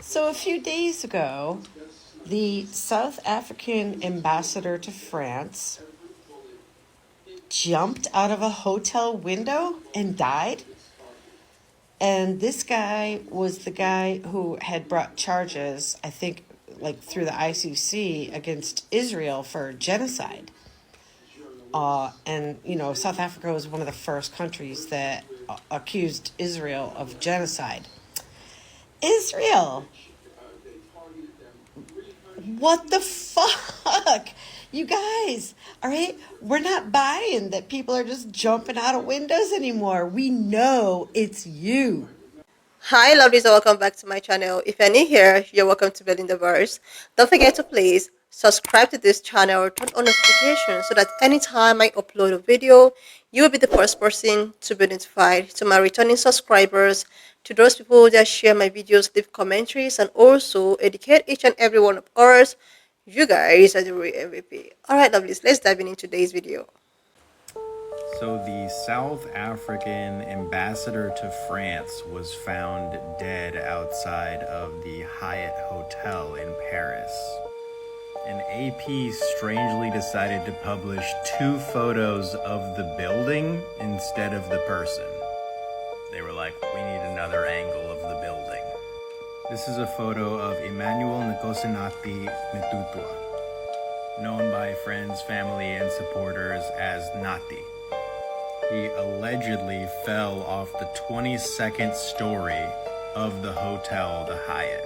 So a few days ago, the South African ambassador to France jumped out of a hotel window and died. And this guy was the guy who had brought charges, I think, like through the ICC against Israel for genocide. And, South Africa was one of the first countries that accused Israel of genocide. Israel! What the fuck? You guys, all right? We're not buying that people are just jumping out of windows anymore. We know it's you. Hi lovelies, and welcome back to my channel. If you're new here, you're welcome to Building the Verse. Don't forget to please subscribe to this channel, turn on notifications so that anytime I upload a video, you will be the first person to be notified. To my returning subscribers, to those people that share my videos, leave commentaries, and also educate each and every one of us, you guys are the real MVP. Alright lovelies, let's dive into today's video. So the South African ambassador to France was found dead outside of the Hyatt Hotel in Paris. And AP strangely decided to publish 2 photos of the building instead of the person. They were like, we need another angle of the building. This is a photo of Emmanuel Nkosinathi Mtutua, known by friends, family, and supporters as Nati. He allegedly fell off the 22nd story of the hotel, the Hyatt.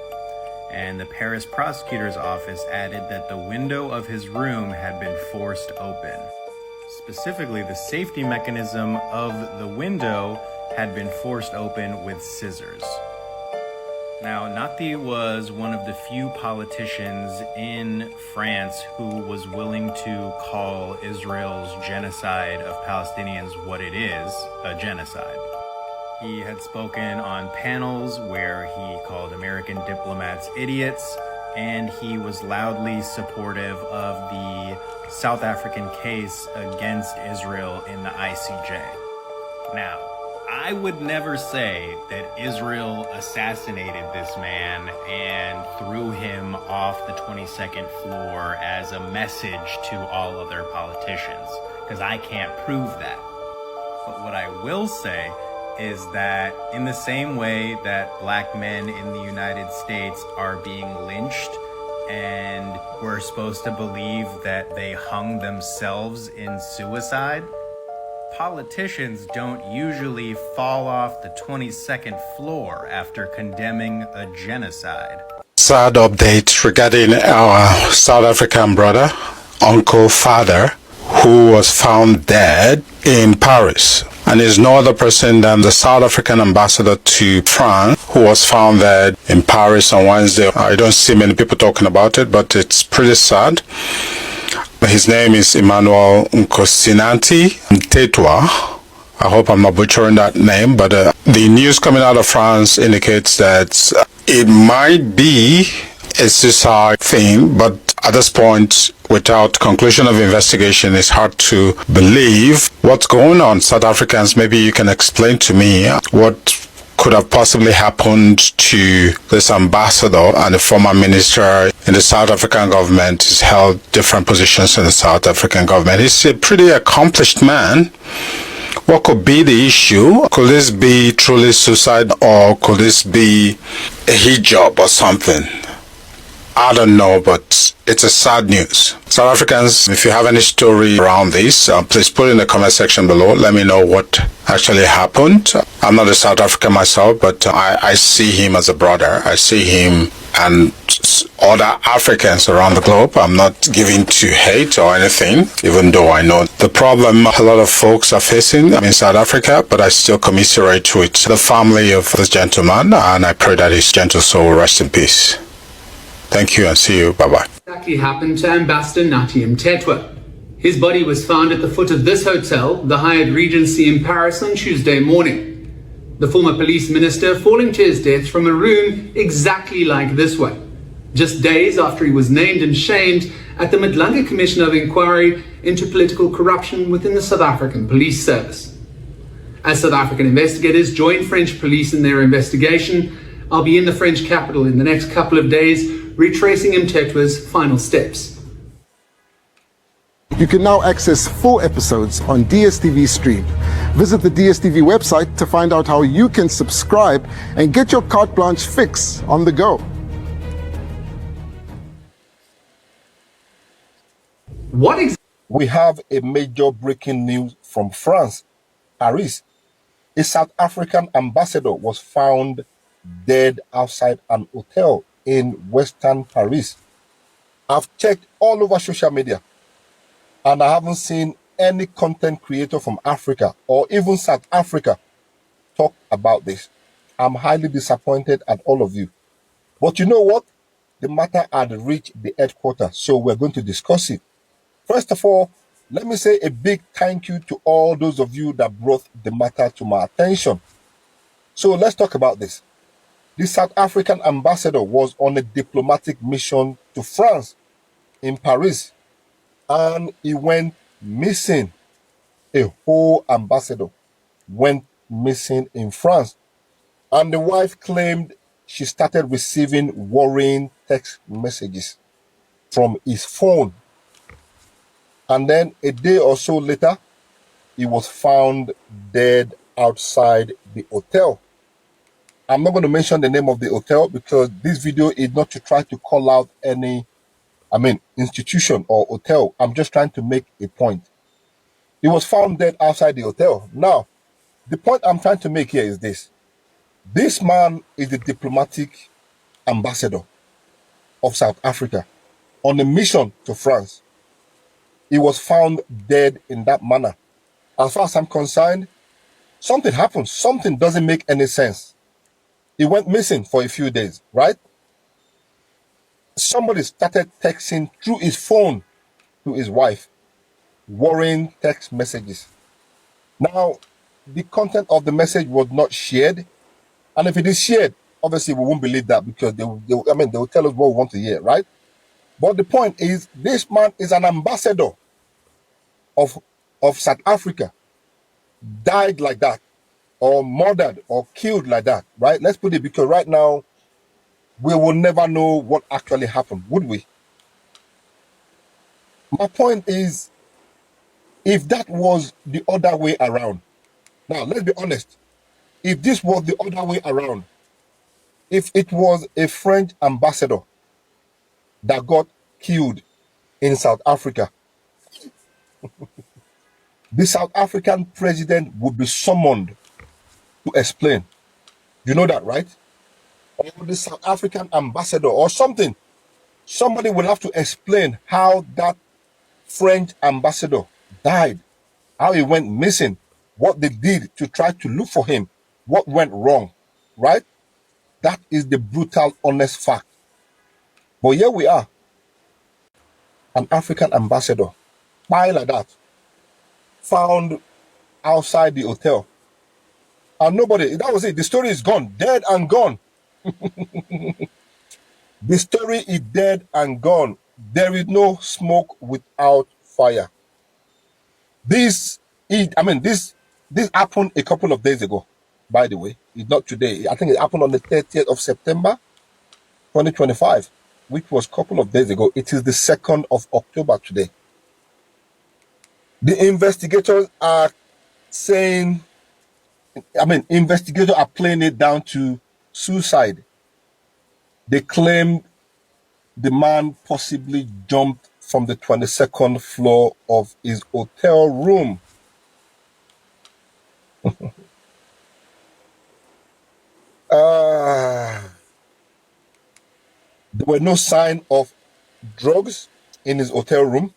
And the Paris prosecutor's office added that the window of his room had been forced open. Specifically, the safety mechanism of the window had been forced open with scissors. Now, Nati was one of the few politicians in France who was willing to call Israel's genocide of Palestinians what it is, a genocide. He had spoken on panels where he called American diplomats idiots, and he was loudly supportive of the South African case against Israel in the ICJ. Now, I would never say that Israel assassinated this man and threw him off the 22nd floor as a message to all other politicians, because I can't prove that. But what I will say is that in the same way that black men in the United States are being lynched and we're supposed to believe that they hung themselves in suicide, politicians don't usually fall off the 22nd floor after condemning a genocide. Sad update regarding our South African brother, uncle, father, who was found dead in Paris. And is no other person than the South African ambassador to France, who was found dead in Paris on Wednesday. I don't see many people talking about it, but it's pretty sad. His name is Emmanuel Nkosinathi Mtutua. I hope I'm not butchering that name, but the news coming out of France indicates that it might be a suicide thing, but at this point, without conclusion of investigation, it's hard to believe what's going on. South Africans, maybe you can explain to me what could have possibly happened to this ambassador and the former minister in the South African government. He's held different positions in the South African government. He's a pretty accomplished man. What could be the issue? Could this be truly suicide, or could this be a hijab or something? I don't know, but it's a sad news. South Africans, if you have any story around this, please put it in the comment section below. Let me know what actually happened. I'm not a South African myself, but I see him as a brother. I see him and other Africans around the globe. I'm not giving to hate or anything, even though I know the problem a lot of folks are facing in South Africa, but I still commiserate with the family of this gentleman, and I pray that his gentle soul will rest in peace. Thank you and see you. Bye-bye. Exactly happened to Ambassador Nati Mtutua. His body was found at the foot of this hotel, the Hyatt Regency in Paris, on Tuesday morning. The former police minister falling to his death from a room exactly like this one, just days after he was named and shamed at the Madlanga Commission of Inquiry into political corruption within the South African Police Service. As South African investigators joined French police in their investigation, I'll be in the French capital in the next couple of days, retracing Mthethwa's final steps. You can now access full episodes on DSTV Stream. Visit the DSTV website to find out how you can subscribe and get your carte blanche fix on the go. What exactly? We have a major breaking news from France, Paris. A South African ambassador was found dead outside an hotel in Western Paris. I've checked all over social media and I haven't seen any content creator from Africa or even South Africa talk about this. I'm highly disappointed at all of you. But you know what? The matter had reached the headquarters, so we're going to discuss it. First of all, let me say a big thank you to all those of you that brought the matter to my attention. So let's talk about this. The South African ambassador was on a diplomatic mission to France in Paris, and he went missing. A whole ambassador went missing in France, and the wife claimed she started receiving worrying text messages from his phone. And then a day or so later, he was found dead outside the hotel. I'm not going to mention the name of the hotel because this video is not to try to call out any, institution or hotel. I'm just trying to make a point. He was found dead outside the hotel. Now, the point I'm trying to make here is this. This man is the diplomatic ambassador of South Africa on a mission to France. He was found dead in that manner. As far as I'm concerned, something happened. Something doesn't make any sense. He went missing for a few days, right? Somebody started texting through his phone to his wife, worrying text messages. Now, the content of the message was not shared. And if it is shared, obviously we won't believe that because they will tell us what we want to hear, right? But the point is, this man is an ambassador of South Africa, died like that, or murdered or killed like that, right? Let's put it, because right now, we will never know what actually happened, would we? My point is, if that was the other way around, now let's be honest, if this was the other way around, if it was a French ambassador that got killed in South Africa, the South African president would be summoned to explain. You know that, right? Or the South African ambassador or something. Somebody will have to explain how that French ambassador died, how he went missing, what they did to try to look for him, what went wrong, right? That is the brutal, honest fact. But here we are, an African ambassador, by like that, found outside the hotel. And nobody, that was it. The story is gone, dead and gone. The story is dead and gone. There is no smoke without fire. This happened a couple of days ago, by the way. It's not today. I think it happened on the 30th of September, 2025, which was a couple of days ago. It is the 2nd of October today. The investigators are saying, investigators are playing it down to suicide. They claim the man possibly jumped from the 22nd floor of his hotel room. There were no signs of drugs in his hotel room.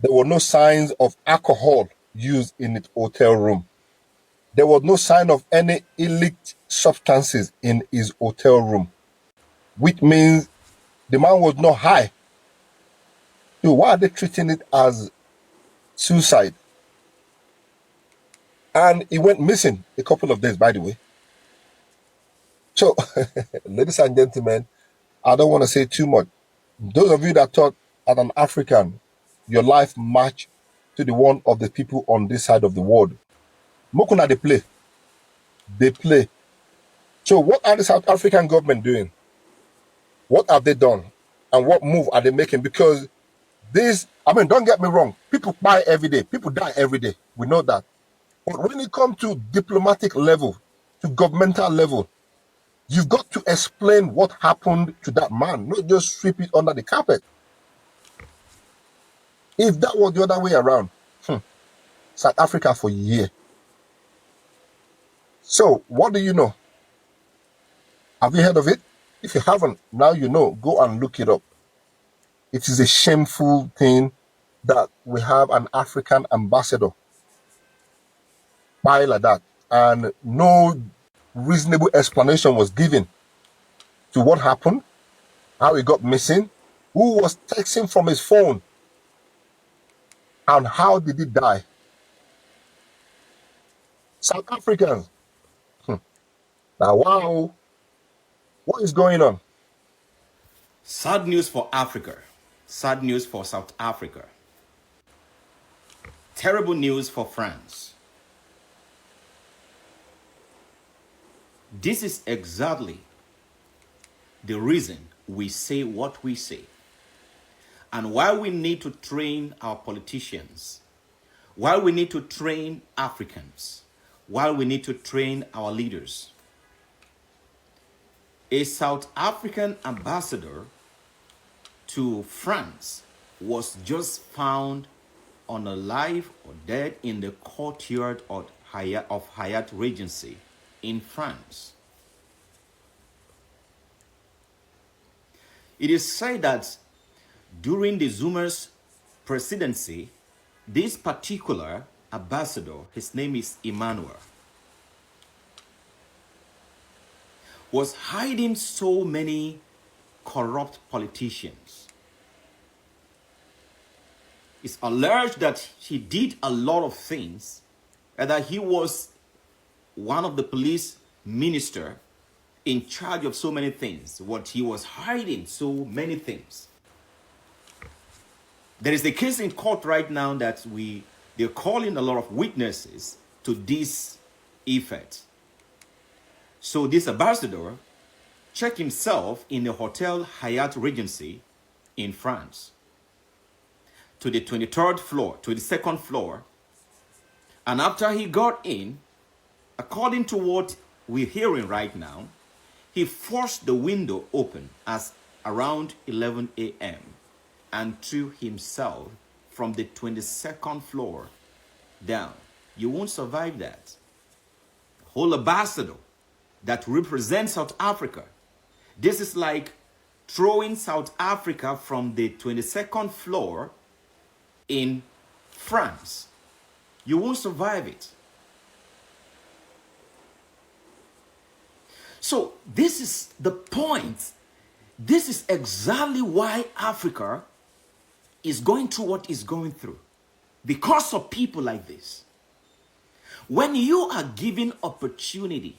There were no signs of alcohol used in his hotel room. There was no sign of any illicit substances in his hotel room, which means the man was not high. So why are they treating it as suicide? And he went missing a couple of days, by the way. So, ladies and gentlemen, I don't want to say too much. Those of you that thought as an African, your life matched to the one of the people on this side of the world, Mokuna, they play. So what are the South African government doing? What have they done? And what move are they making? Because this, I mean, don't get me wrong, people buy every day, people die every day. We know that. But when it comes to diplomatic level, to governmental level, you've got to explain what happened to that man, not just sweep it under the carpet. If that was the other way around, South Africa for a year. So, what do you know? Have you heard of it? If you haven't, now you know. Go and look it up. It is a shameful thing that we have an African ambassador by like that, and no reasonable explanation was given to what happened, how he got missing, who was texting from his phone, and how did he die. South Africans, now wow, what is going on? Sad news for Africa. Sad news for South Africa. Terrible news for France. This is exactly the reason we say what we say, and why we need to train our politicians, why we need to train Africans, why we need to train our leaders. A South African ambassador to France was just found alive or dead in the courtyard of Hyatt Regency in France. It is said that during the Zuma's presidency, this particular ambassador, his name is Emmanuel, was hiding so many corrupt politicians. It's alleged that he did a lot of things, and that he was one of the police minister in charge of so many things. What he was hiding so many things. There is a case in court right now that they're calling a lot of witnesses to this effect. So this ambassador checked himself in the Hotel Hyatt Regency in France to the 23rd floor, to the second floor. And after he got in, according to what we're hearing right now, he forced the window open as around 11 a.m. and threw himself from the 22nd floor down. You won't survive that. Whole ambassador that represents South Africa. This is like throwing South Africa from the 22nd floor in France. You won't survive it. So this is the point. This is exactly why Africa is going through what it's going through. Because of people like this. When you are given opportunity,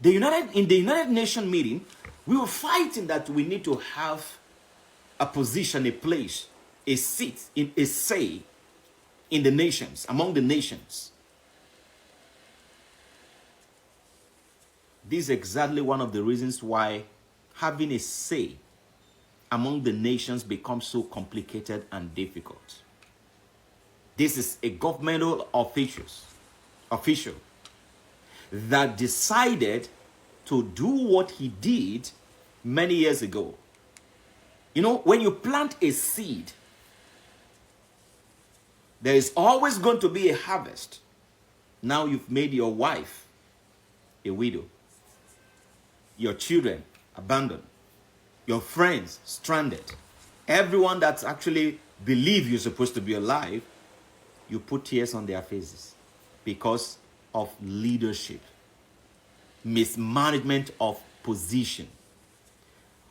in the United Nations meeting, we were fighting that we need to have a position, a place, a seat, a say in the nations, among the nations. This is exactly one of the reasons why having a say among the nations becomes so complicated and difficult. This is a governmental official that decided to do what he did many years ago. You know, when you plant a seed, there is always going to be a harvest. Now you've made your wife a widow, your children abandoned, your friends stranded, everyone that actually believe you're supposed to be alive, you put tears on their faces because of leadership, mismanagement of position.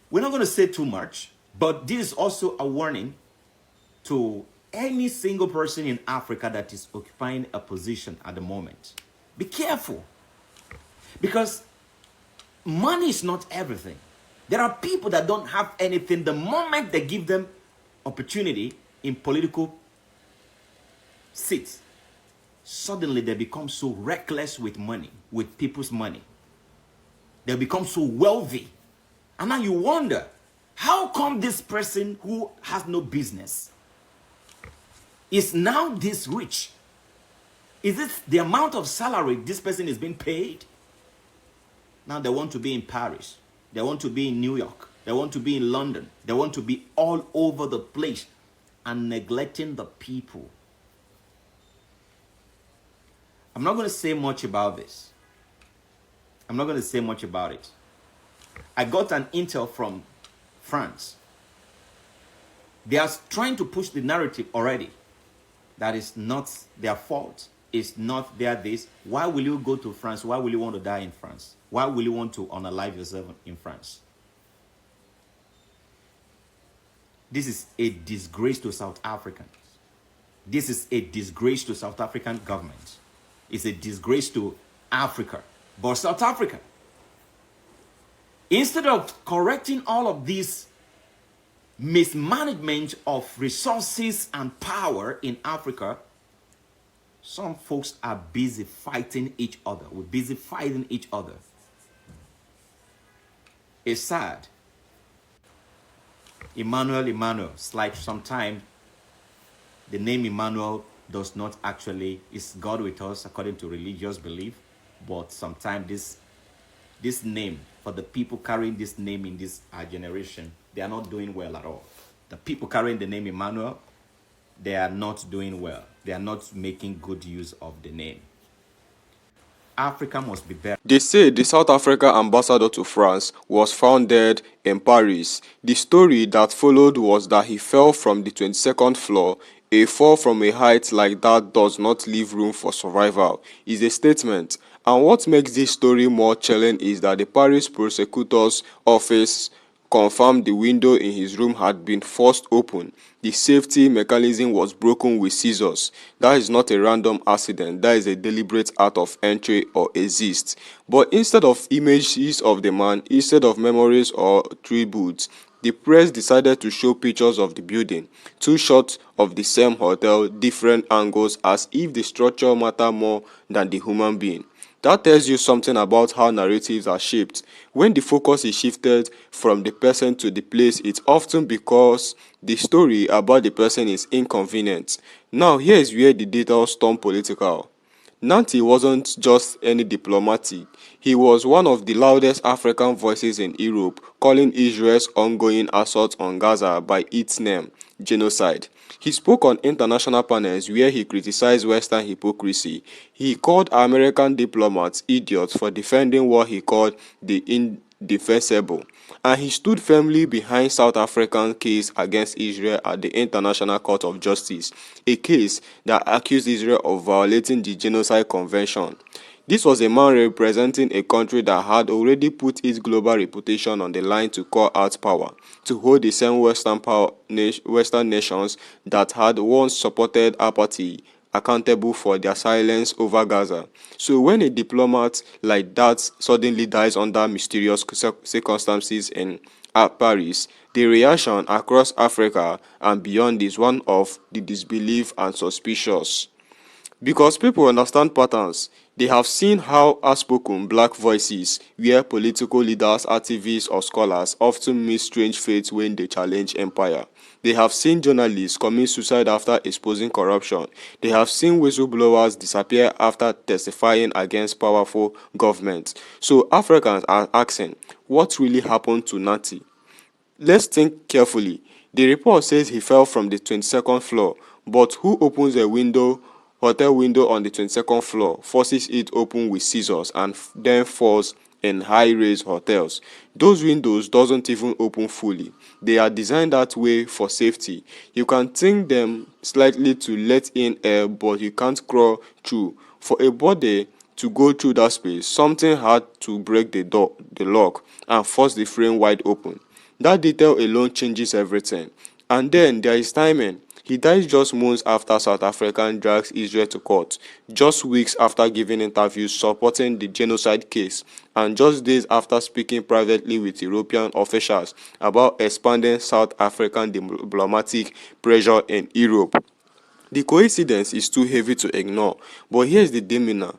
We're not going to say too much, but this is also a warning to any single person in Africa that is occupying a position at the moment. Be careful, because money is not everything. There are people that don't have anything. The moment they give them opportunity in political seats, suddenly they become so reckless with money, with people's money. They become so wealthy. And now you wonder, how come this person who has no business is now this rich? Is it the amount of salary this person is being paid? Now they want to be in Paris. They want to be in New York. They want to be in London. They want to be all over the place and neglecting the people. I'm not going to say much about this. I'm not going to say much about it. I got an intel from France. They are trying to push the narrative already that it's not their fault. It's not their this. Why will you go to France? Why will you want to die in France? Why will you want to unalive yourself in France? This is a disgrace to South Africans. This is a disgrace to South African government. It's a disgrace to Africa. But South Africa, instead of correcting all of this mismanagement of resources and power in Africa, some folks are busy fighting each other. We're busy fighting each other. It's sad. Emmanuel, it's like sometimes the name Emmanuel does not actually, is God with us according to religious belief, but sometimes this name, for the people carrying this name in this generation, they are not doing well at all. The people carrying the name Emmanuel, they are not doing well. They are not making good use of the name. Africa must be better. They say the South Africa ambassador to France was found dead in Paris. The story that followed was that he fell from the 22nd floor. A fall from a height like that does not leave room for survival, is a statement. And what makes this story more chilling is that the Paris prosecutor's office confirmed the window in his room had been forced open. The safety mechanism was broken with scissors. That is not a random accident. That is a deliberate act of entry or exist. But instead of images of the man, instead of memories or tributes, the press decided to show pictures of the building, 2 shots of the same hotel, different angles, as if the structure mattered more than the human being. That tells you something about how narratives are shaped. When the focus is shifted from the person to the place, it's often because the story about the person is inconvenient. Now, here is where the details turn political. Nanti wasn't just any diplomat. He was one of the loudest African voices in Europe, calling Israel's ongoing assault on Gaza by its name, genocide. He spoke on international panels where he criticized Western hypocrisy. He called American diplomats idiots for defending what he called the indefensible. And he stood firmly behind South Africa's case against Israel at the International Court of Justice, a case that accused Israel of violating the Genocide Convention. This was a man representing a country that had already put its global reputation on the line to call out power, to hold the same Western nations that had once supported apartheid accountable for their silence over Gaza. So when a diplomat like that suddenly dies under mysterious circumstances in Paris, the reaction across Africa and beyond is one of the disbelief and suspicious. Because people understand patterns, they have seen how outspoken black voices, where political leaders, activists, or scholars often meet strange fates when they challenge empire. They have seen journalists commit suicide after exposing corruption. They have seen whistleblowers disappear after testifying against powerful governments. So Africans are asking, what really happened to Nanti? Let's think carefully. The report says he fell from the 22nd floor, but who opens a hotel window on the 22nd floor, forces it open with scissors, and then falls in high-rise hotels? Those windows doesn't even open fully. They are designed that way for safety. You can think them slightly to let in air, but you can't crawl through. For a body to go through that space, something had to break the lock, and force the frame wide open. That detail alone changes everything. And then there is timing. He dies just months after South Africa drags Israel to court, just weeks after giving interviews supporting the genocide case, and just days after speaking privately with European officials about expanding South African diplomatic pressure in Europe. The coincidence is too heavy to ignore, but here's the demeanor.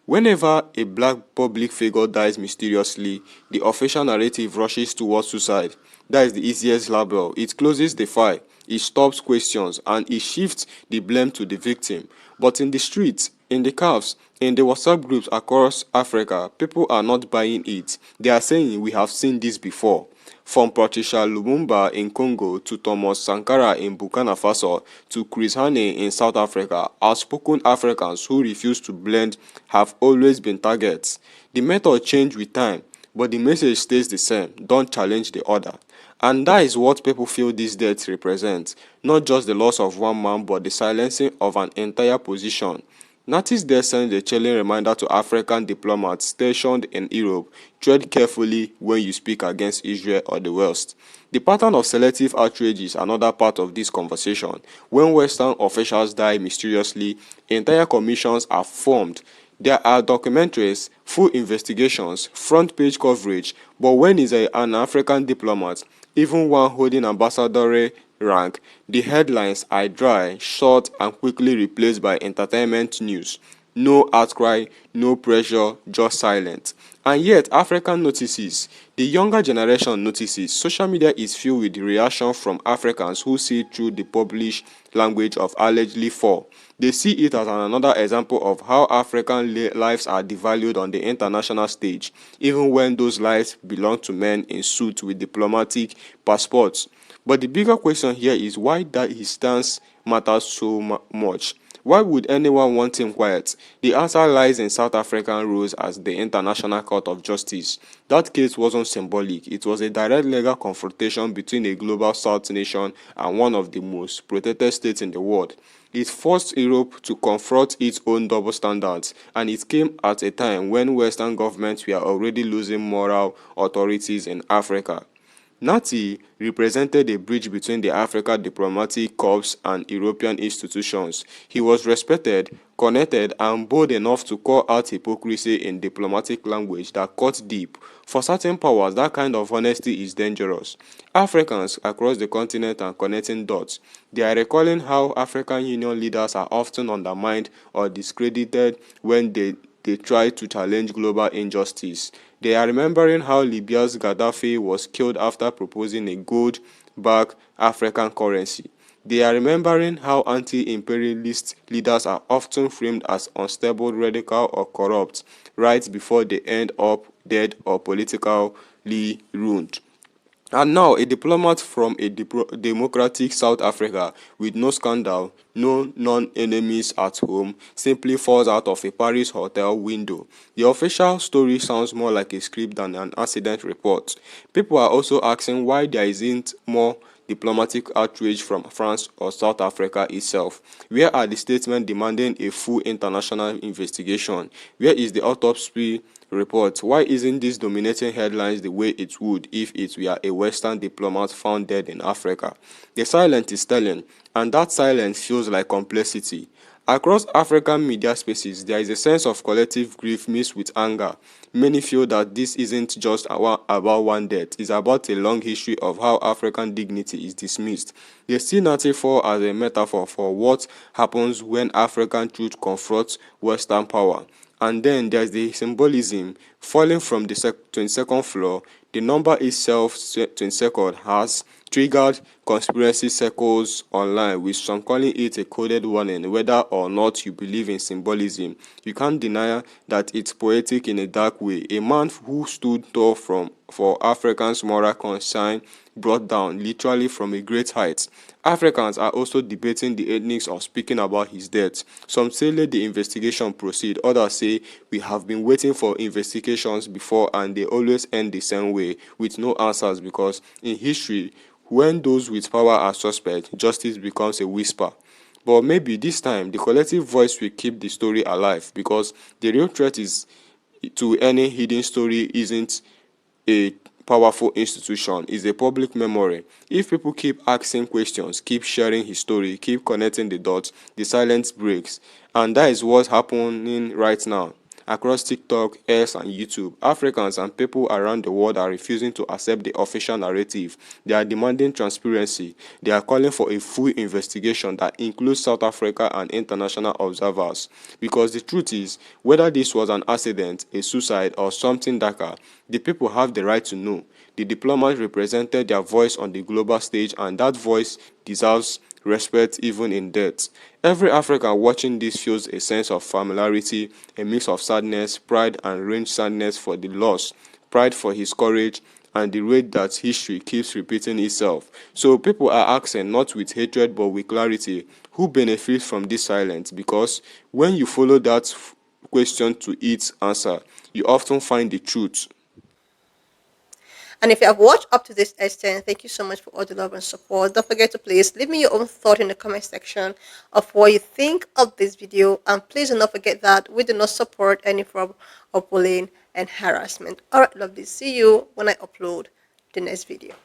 Whenever a black public figure dies mysteriously, the official narrative rushes towards suicide. That is the easiest label. It closes the file, it stops questions, and it shifts the blame to the victim. But in the streets, in the cafes, in the WhatsApp groups across Africa, people are not buying it. They are saying, we have seen this before. From Patricia Lumumba in Congo to Thomas Sankara in Burkina Faso to Chris Hani in South Africa, outspoken Africans who refuse to blend have always been targets. The method changed with time, but the message stays the same: don't challenge the order. And that is what people feel these deaths represent, not just the loss of one man but the silencing of an entire position. Natty's death sends a chilling reminder to African diplomats stationed in Europe: tread carefully when you speak against Israel or the West. The pattern of selective outrage is another part of this conversation. When Western officials die mysteriously, entire commissions are formed. There are documentaries, full investigations, front-page coverage, but when is an African diplomat, even one holding ambassadorial rank, the headlines are dry, short, and quickly replaced by entertainment news. No outcry, no pressure, just silence. And yet, African notices, the younger generation notices, social media is filled with the reaction from Africans who see through the published language of allegedly four. They see it as another example of how African lives are devalued on the international stage, even when those lives belong to men in suits with diplomatic passports. But the bigger question here is why that his stance matters so much. Why would anyone want him quiet? The answer lies in South African rules as the International Court of Justice. That case wasn't symbolic. It was a direct legal confrontation between a global South nation and one of the most protected states in the world. It forced Europe to confront its own double standards, and it came at a time when Western governments were already losing moral authorities in Africa. Natty represented a bridge between the African diplomatic corps and European institutions. He was respected, connected, and bold enough to call out hypocrisy in diplomatic language that cut deep. For certain powers, that kind of honesty is dangerous. Africans across the continent are connecting dots. They are recalling how African Union leaders are often undermined or discredited when they try to challenge global injustice. They are remembering how Libya's Gaddafi was killed after proposing a gold-backed African currency. They are remembering how anti-imperialist leaders are often framed as unstable, radical, or corrupt right before they end up dead or politically ruined. And now, a diplomat from a democratic South Africa with no scandal, no non-enemies at home, simply falls out of a Paris hotel window. The official story sounds more like a script than an accident report. People are also asking why there isn't more diplomatic outrage from France or South Africa itself. Where are the statements demanding a full international investigation? Where is the autopsy report? Why isn't this dominating headlines the way it would if it were a Western diplomat found dead in Africa? The silence is telling, and that silence feels like complicity. Across African media spaces, there is a sense of collective grief mixed with anger. Many feel that this isn't just about one death, it's about a long history of how African dignity is dismissed. They see Natty fall as a metaphor for what happens when African truth confronts Western power. And then there's the symbolism. Falling from the 22nd floor, the number itself, 22nd, has triggered conspiracy circles online, with some calling it a coded warning. Whether or not you believe in symbolism, you can't deny that it's poetic in a dark way. A man who stood tall for Africans' moral conscience, brought down literally from a great height. Africans are also debating the ethics of speaking about his death. Some say let the investigation proceed. Others say we have been waiting for investigations before and they always end the same way, with no answers, because in history, when those with power are suspect, justice becomes a whisper. But maybe this time, the collective voice will keep the story alive, because the real threat is to any hidden story isn't a powerful institution, is a public memory. If people keep asking questions, keep sharing his story, keep connecting the dots, the silence breaks. And that is what's happening right now. Across TikTok, X, and YouTube, Africans and people around the world are refusing to accept the official narrative. They are demanding transparency. They are calling for a full investigation that includes South Africa and international observers. Because the truth is, whether this was an accident, a suicide, or something darker, the people have the right to know. The diplomats represented their voice on the global stage, and that voice deserves respect even in death. Every African watching this feels a sense of familiarity, a mix of sadness, pride, and range sadness for the loss, pride for his courage, and the way that history keeps repeating itself. So people are asking, not with hatred but with clarity, who benefits from this silence? Because when you follow that question to its answer, you often find the truth. And if you have watched up to this extent, thank you so much for all the love and support. Don't forget to please leave me your own thought in the comment section of what you think of this video. And please do not forget that we do not support any form of bullying and harassment. Alright, lovely. See you when I upload the next video.